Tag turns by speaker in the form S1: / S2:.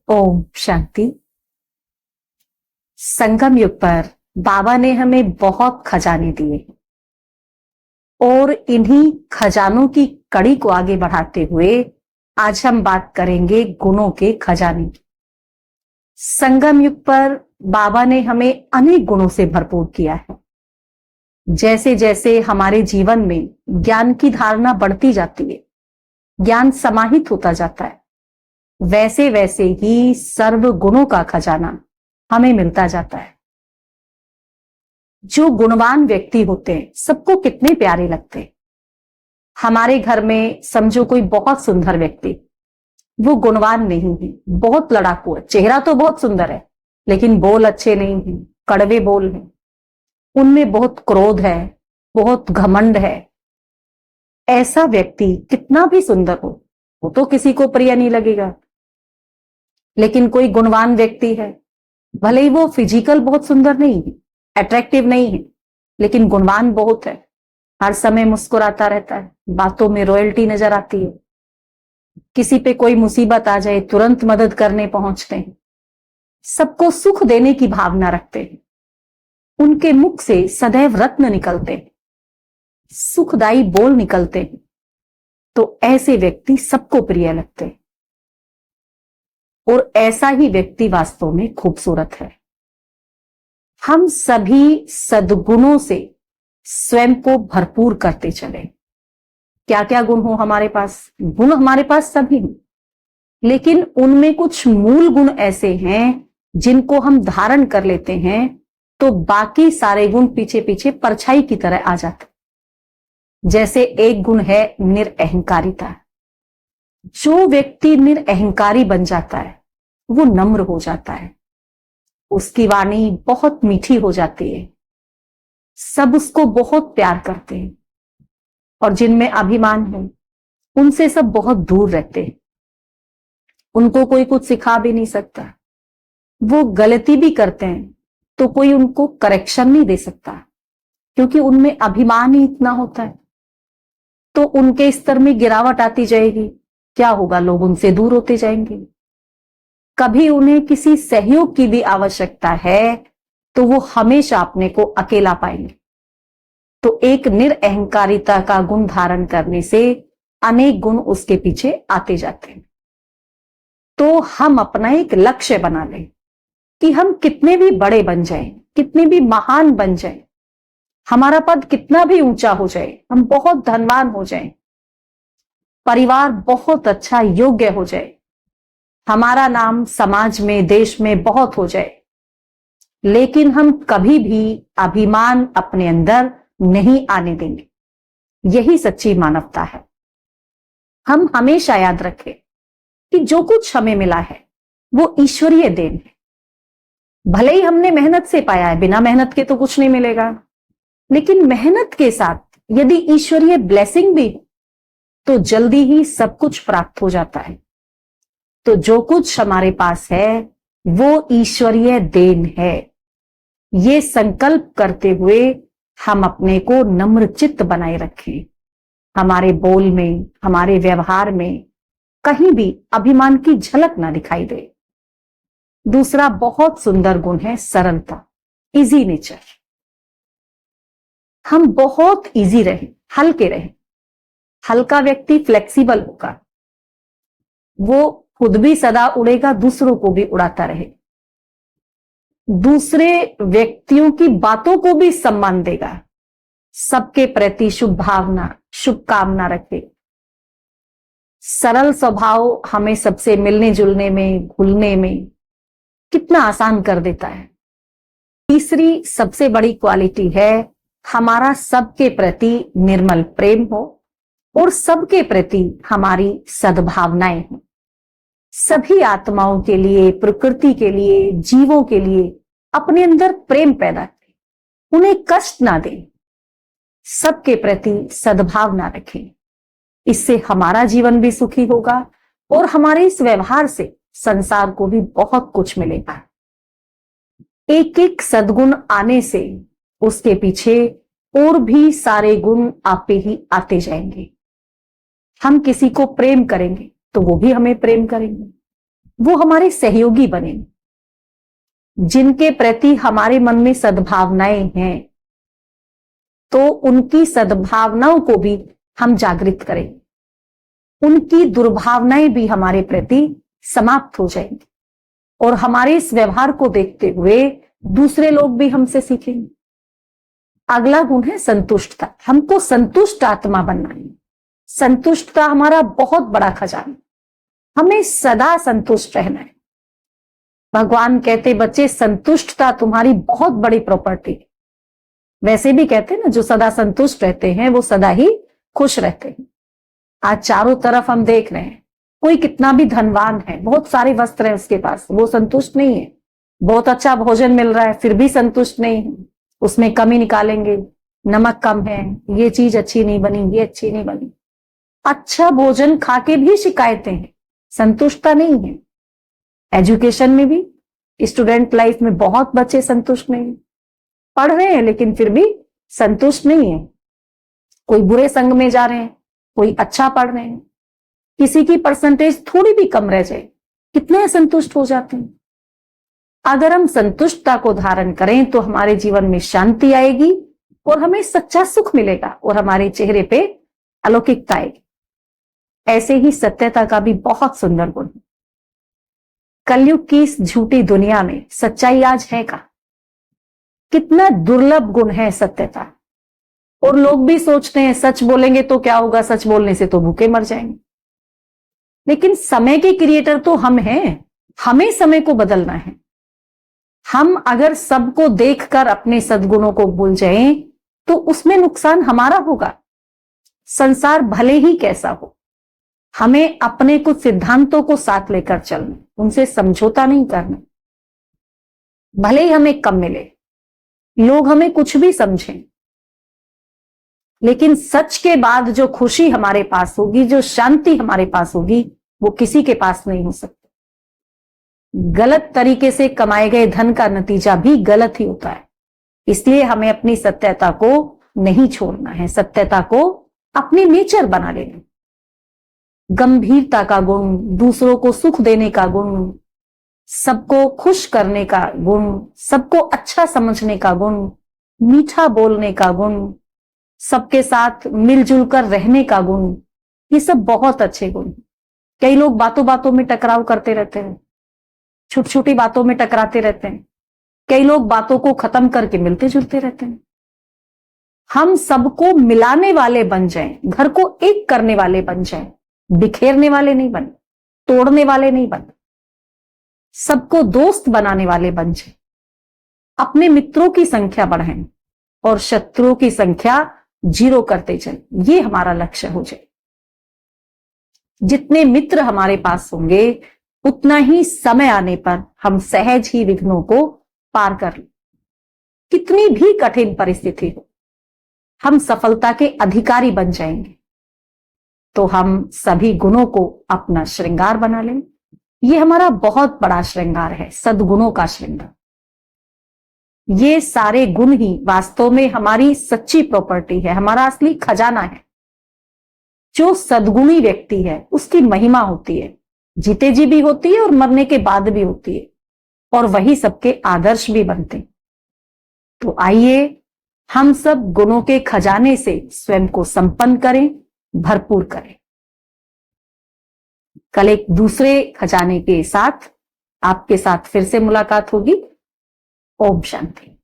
S1: ओम शांति। संगम युग पर बाबा ने हमें बहुत खजाने दिए और इन्हीं खजानों की कड़ी को आगे बढ़ाते हुए आज हम बात करेंगे गुणों के खजाने की। संगम युग पर बाबा ने हमें अनेक गुणों से भरपूर किया है। जैसे जैसे हमारे जीवन में ज्ञान की धारणा बढ़ती जाती है, ज्ञान समाहित होता जाता है, वैसे वैसे ही सर्व गुणों का खजाना हमें मिलता जाता है। जो गुणवान व्यक्ति होते हैं सबको कितने प्यारे लगते हैं। हमारे घर में समझो कोई बहुत सुंदर व्यक्ति, वो गुणवान नहीं है, बहुत लड़ाकू है, चेहरा तो बहुत सुंदर है लेकिन बोल अच्छे नहीं हैं, कड़वे बोल हैं, उनमें बहुत क्रोध है, बहुत घमंड है। ऐसा व्यक्ति कितना भी सुंदर हो वो तो किसी को प्रिय नहीं लगेगा। लेकिन कोई गुणवान व्यक्ति है, भले ही वो फिजिकल बहुत सुंदर नहीं है, अट्रैक्टिव नहीं है, लेकिन गुणवान बहुत है, हर समय मुस्कुराता रहता है, बातों में रॉयल्टी नजर आती है, किसी पे कोई मुसीबत आ जाए तुरंत मदद करने पहुंचते हैं, सबको सुख देने की भावना रखते हैं, उनके मुख से सदैव रत्न निकलते हैं, सुखदायी बोल निकलते हैं, तो ऐसे व्यक्ति सबको प्रिय लगते हैं। और ऐसा ही व्यक्ति वास्तव में खूबसूरत है। हम सभी सद्गुणों से स्वयं को भरपूर करते चले। क्या क्या गुण हो हमारे पास? गुण हमारे पास सभी हैं, लेकिन उनमें कुछ मूल गुण ऐसे हैं जिनको हम धारण कर लेते हैं तो बाकी सारे गुण पीछे पीछे परछाई की तरह आ जाते। जैसे एक गुण है निरअहंकारिता। जो व्यक्ति निरअहंकारी बन जाता है वो नम्र हो जाता है, उसकी वाणी बहुत मीठी हो जाती है, सब उसको बहुत प्यार करते हैं, और जिनमें अभिमान है उनसे सब बहुत दूर रहते हैं। उनको कोई कुछ सिखा भी नहीं सकता, वो गलती भी करते हैं तो कोई उनको करेक्शन नहीं दे सकता, क्योंकि उनमें अभिमान ही इतना होता है। तो उनके स्तर में गिरावट आती जाएगी, क्या होगा? लोग उनसे दूर होते जाएंगे। कभी उन्हें किसी सहयोग की भी आवश्यकता है तो वो हमेशा अपने को अकेला पाएंगे। तो एक निरअहंकारिता का गुण धारण करने से अनेक गुण उसके पीछे आते जाते हैं। तो हम अपना एक लक्ष्य बना लें कि हम कितने भी बड़े बन जाएं, कितने भी महान बन जाएं, हमारा पद कितना भी ऊंचा हो जाए, हम बहुत धनवान हो जाएं, परिवार बहुत अच्छा योग्य हो जाए, हमारा नाम समाज में देश में बहुत हो जाए, लेकिन हम कभी भी अभिमान अपने अंदर नहीं आने देंगे। यही सच्ची मानवता है। हम हमेशा याद रखें कि जो कुछ हमें मिला है वो ईश्वरीय देन है। भले ही हमने मेहनत से पाया है, बिना मेहनत के तो कुछ नहीं मिलेगा, लेकिन मेहनत के साथ यदि ईश्वरीय ब्लेसिंग भी तो जल्दी ही सब कुछ प्राप्त हो जाता है। तो जो कुछ हमारे पास है वो ईश्वरीय देन है। ये संकल्प करते हुए हम अपने को नम्र चित्त बनाए रखें। हमारे बोल में, हमारे व्यवहार में कहीं भी अभिमान की झलक ना दिखाई दे। दूसरा बहुत सुंदर गुण है सरलता, इजी नेचर। हम बहुत इजी रहें, हल्के रहें। हल्का व्यक्ति फ्लेक्सिबल होगा, वो खुद भी सदा उड़ेगा, दूसरों को भी उड़ाता रहे, दूसरे व्यक्तियों की बातों को भी सम्मान देगा, सबके प्रति शुभ भावना, शुभकामना रखे। सरल स्वभाव हमें सबसे मिलने जुलने में, घुलने में कितना आसान कर देता है। तीसरी सबसे बड़ी क्वालिटी है हमारा सबके प्रति निर्मल प्रेम हो और सबके प्रति हमारी सद्भावनाएं हो। सभी आत्माओं के लिए, प्रकृति के लिए, जीवों के लिए अपने अंदर प्रेम पैदा करें, उन्हें कष्ट ना दें, सबके प्रति सद्भावना रखें। इससे हमारा जीवन भी सुखी होगा और हमारे इस व्यवहार से संसार को भी बहुत कुछ मिलेगा। एक एक सद्गुण आने से उसके पीछे और भी सारे गुण आपे ही आते जाएंगे। हम किसी को प्रेम करेंगे तो वो भी हमें प्रेम करेंगे। वो हमारे सहयोगी बने, जिनके प्रति हमारे मन में सद्भावनाएं हैं, तो उनकी सद्भावनाओं को भी हम जागृत करें, उनकी दुर्भावनाएं भी हमारे प्रति समाप्त हो जाएंगी और हमारे इस व्यवहार को देखते हुए दूसरे लोग भी हमसे सीखेंगे। अगला गुण है संतुष्टता। हमको संतुष्ट आत्मा बनना है। संतुष्टता हमारा बहुत बड़ा खजाना, हमें सदा संतुष्ट रहना है। भगवान कहते बच्चे संतुष्टता तुम्हारी बहुत बड़ी प्रॉपर्टी है। वैसे भी कहते हैं ना, जो सदा संतुष्ट रहते हैं वो सदा ही खुश रहते हैं। आज चारों तरफ हम देख रहे हैं, कोई कितना भी धनवान है, बहुत सारे वस्त्र है उसके पास, वो संतुष्ट नहीं है। बहुत अच्छा भोजन मिल रहा है फिर भी संतुष्ट नहीं है, उसमें कमी निकालेंगे, नमक कम है, ये चीज अच्छी नहीं बनी, ये अच्छी नहीं बनी। अच्छा भोजन खा के भी शिकायतें हैं, संतुष्टता नहीं है। एजुकेशन में भी, स्टूडेंट लाइफ में बहुत बच्चे संतुष्ट नहीं है, पढ़ रहे हैं लेकिन फिर भी संतुष्ट नहीं है। कोई बुरे संग में जा रहे हैं, कोई अच्छा पढ़ रहे हैं, किसी की परसेंटेज थोड़ी भी कम रह जाए, कितने असंतुष्ट हो जाते हैं। अगर हम संतुष्टता को धारण करें तो हमारे जीवन में शांति आएगी और हमें सच्चा सुख मिलेगा और हमारे चेहरे पे अलौकिकता आएगी। ऐसे ही सत्यता का भी बहुत सुंदर गुण है। कलयुग की इस झूठी दुनिया में सच्चाई आज है का? कितना दुर्लभ गुण है सत्यता। और लोग भी सोचते हैं सच बोलेंगे तो क्या होगा, सच बोलने से तो भूखे मर जाएंगे। लेकिन समय के क्रिएटर तो हम हैं, हमें समय को बदलना है। हम अगर सबको देखकर अपने सद्गुणों को भूल जाएं तो उसमें नुकसान हमारा होगा। संसार भले ही कैसा हो, हमें अपने कुछ सिद्धांतों को साथ लेकर चलना, उनसे समझौता नहीं करना। भले ही हमें कम मिले, लोग हमें कुछ भी समझें, लेकिन सच के बाद जो खुशी हमारे पास होगी, जो शांति हमारे पास होगी, वो किसी के पास नहीं हो सकती। गलत तरीके से कमाए गए धन का नतीजा भी गलत ही होता है। इसलिए हमें अपनी सत्यता को नहीं छोड़ना है, सत्यता को अपनी नेचर बना लेना। गंभीरता का गुण, दूसरों को सुख देने का गुण, सबको खुश करने का गुण, सबको अच्छा समझने का गुण, मीठा बोलने का गुण, सबके साथ मिलजुल कर रहने का गुण, ये सब बहुत अच्छे गुण। कई लोग बातों बातों में टकराव करते रहते हैं, छोटी छोटी बातों में टकराते रहते हैं। कई लोग बातों को खत्म करके मिलते जुलते रहते हैं। हम सबको मिलाने वाले बन जाएं, घर को एक करने वाले बन जाएं, बिखेरने वाले नहीं बने, तोड़ने वाले नहीं बने, सबको दोस्त बनाने वाले बन जाएं। अपने मित्रों की संख्या बढ़ाएं और शत्रुओं की संख्या 0 करते चलें। ये हमारा लक्ष्य हो जाए। जितने मित्र हमारे पास होंगे उतना ही समय आने पर हम सहज ही विघ्नों को पार कर लें। कितनी भी कठिन परिस्थिति हो, हम सफलता के अधिकारी बन जाएंगे। तो हम सभी गुणों को अपना श्रृंगार बना लें। ये हमारा बहुत बड़ा श्रृंगार है, सद्गुणों का श्रृंगार। ये सारे गुण ही वास्तव में हमारी सच्ची प्रॉपर्टी है, हमारा असली खजाना है। जो सद्गुणी व्यक्ति है उसकी महिमा होती है, जीते जी भी होती है और मरने के बाद भी होती है, और वही सबके आदर्श भी बनते हैं। तो आइए हम सब गुणों के खजाने से स्वयं को संपन्न करें, भरपूर करें। कल एक दूसरे खजाने के साथ आपके साथ फिर से मुलाकात होगी। ओम शांति।